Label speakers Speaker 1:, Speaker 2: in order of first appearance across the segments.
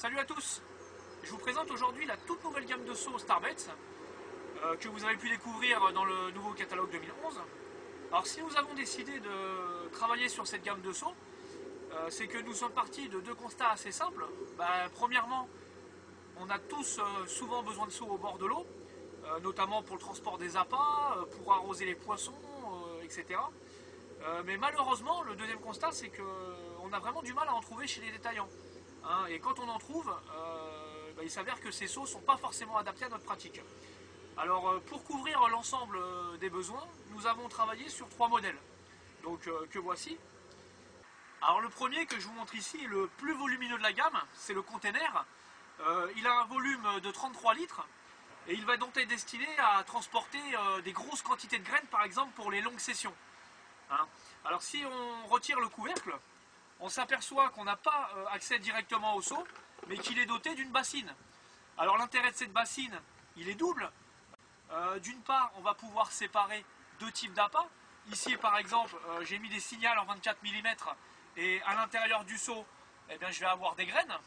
Speaker 1: Salut à tous. Je vous présente aujourd'hui la toute nouvelle gamme de seaux Starbets que vous avez pu découvrir dans le nouveau catalogue 2011. Alors si nous avons décidé de travailler sur cette gamme de seaux, c'est que nous sommes partis de deux constats assez simples. Premièrement, on a tous souvent besoin de seaux au bord de l'eau, notamment pour le transport des appâts, pour arroser les poissons, etc. Mais malheureusement, le deuxième constat, c'est qu'on a vraiment du mal à en trouver chez les détaillants. Et quand on en trouve, il s'avère que ces seaux ne sont pas forcément adaptés à notre pratique. Alors pour couvrir l'ensemble des besoins, nous avons travaillé sur trois modèles. Donc que voici. Alors le premier que je vous montre ici est le plus volumineux de la gamme, c'est le container. Il a un volume de 33 litres et il va donc être destiné à transporter des grosses quantités de graines, par exemple pour les longues sessions. Alors si on retire le couvercle, on s'aperçoit qu'on n'a pas accès directement au seau, mais qu'il est doté d'une bassine. Alors l'intérêt de cette bassine, il est double. D'une part, on va pouvoir séparer deux types d'appâts. Ici par exemple, j'ai mis des signals en 24 mm et à l'intérieur du seau, je vais avoir des graines.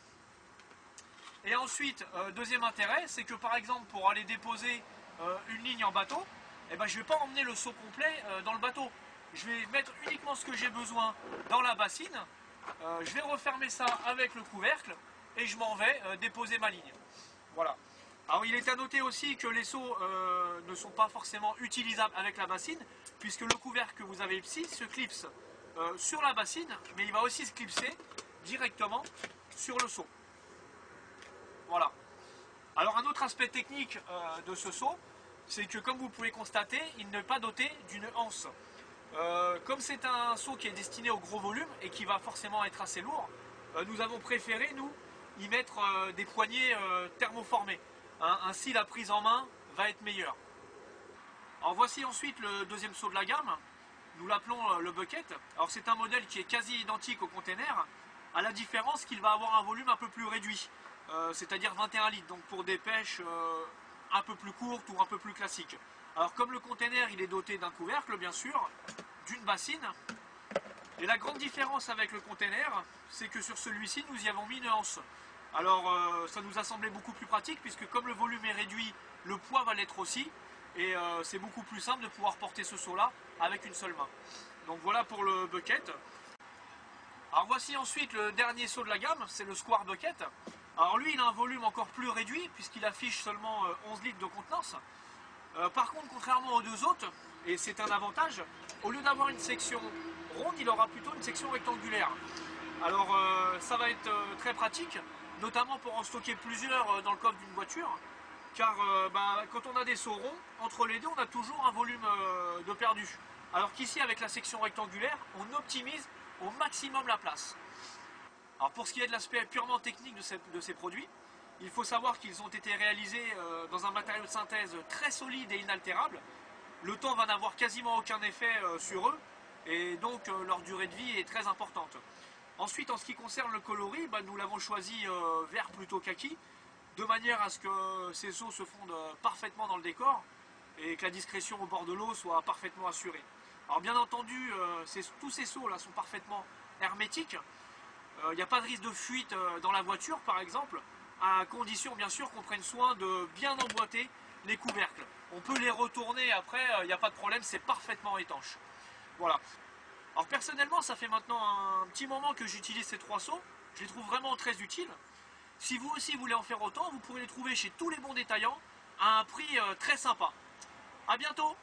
Speaker 1: Et ensuite, deuxième intérêt, c'est que par exemple pour aller déposer une ligne en bateau, je ne vais pas emmener le seau complet dans le bateau. Je vais mettre uniquement ce que j'ai besoin dans la bassine, je vais refermer ça avec le couvercle et je m'en vais déposer ma ligne. Voilà. Alors il est à noter aussi que les seaux ne sont pas forcément utilisables avec la bassine, puisque le couvercle que vous avez ici se clipse sur la bassine, mais il va aussi se clipser directement sur le seau. Voilà. Alors un autre aspect technique de ce seau, c'est que comme vous pouvez constater, il n'est pas doté d'une anse. Comme c'est un seau qui est destiné au gros volume et qui va forcément être assez lourd, nous avons préféré, nous, y mettre des poignées thermoformées. Ainsi, la prise en main va être meilleure. Alors voici ensuite le deuxième seau de la gamme. Nous l'appelons le bucket. Alors c'est un modèle qui est quasi identique au container, à la différence qu'il va avoir un volume un peu plus réduit, c'est-à-dire 21 litres, donc pour des pêches un peu plus courtes ou un peu plus classiques. Alors comme le container il est doté d'un couvercle bien sûr, d'une bassine, et la grande différence avec le container, c'est que sur celui-ci nous y avons mis une anse. Alors ça nous a semblé beaucoup plus pratique puisque comme le volume est réduit, le poids va l'être aussi, et c'est beaucoup plus simple de pouvoir porter ce seau-là avec une seule main. Donc voilà pour le bucket. Alors voici ensuite le dernier seau de la gamme, c'est le Square Bucket. Alors lui il a un volume encore plus réduit puisqu'il affiche seulement 11 litres de contenance. Par contre, contrairement aux deux autres, et c'est un avantage, au lieu d'avoir une section ronde, il aura plutôt une section rectangulaire. Alors ça va être très pratique, notamment pour en stocker plusieurs dans le coffre d'une voiture, car quand on a des seaux ronds, entre les deux on a toujours un volume de perdu. Alors qu'ici avec la section rectangulaire, on optimise au maximum la place. Alors pour ce qui est de l'aspect purement technique de ces produits, il faut savoir qu'ils ont été réalisés dans un matériau de synthèse très solide et inaltérable. Le temps va n'avoir quasiment aucun effet sur eux et donc leur durée de vie est très importante. Ensuite, en ce qui concerne le coloris, nous l'avons choisi vert plutôt kaki, de manière à ce que ces seaux se fondent parfaitement dans le décor et que la discrétion au bord de l'eau soit parfaitement assurée. Alors bien entendu, tous ces seaux là sont parfaitement hermétiques. Il n'y a pas de risque de fuite dans la voiture par exemple, à condition bien sûr qu'on prenne soin de bien emboîter les couvercles. On peut les retourner après, il n'y a pas de problème, c'est parfaitement étanche. Voilà. Alors personnellement, ça fait maintenant un petit moment que j'utilise ces trois seaux, je les trouve vraiment très utiles. Si vous aussi voulez en faire autant, vous pourrez les trouver chez tous les bons détaillants à un prix très sympa. A bientôt!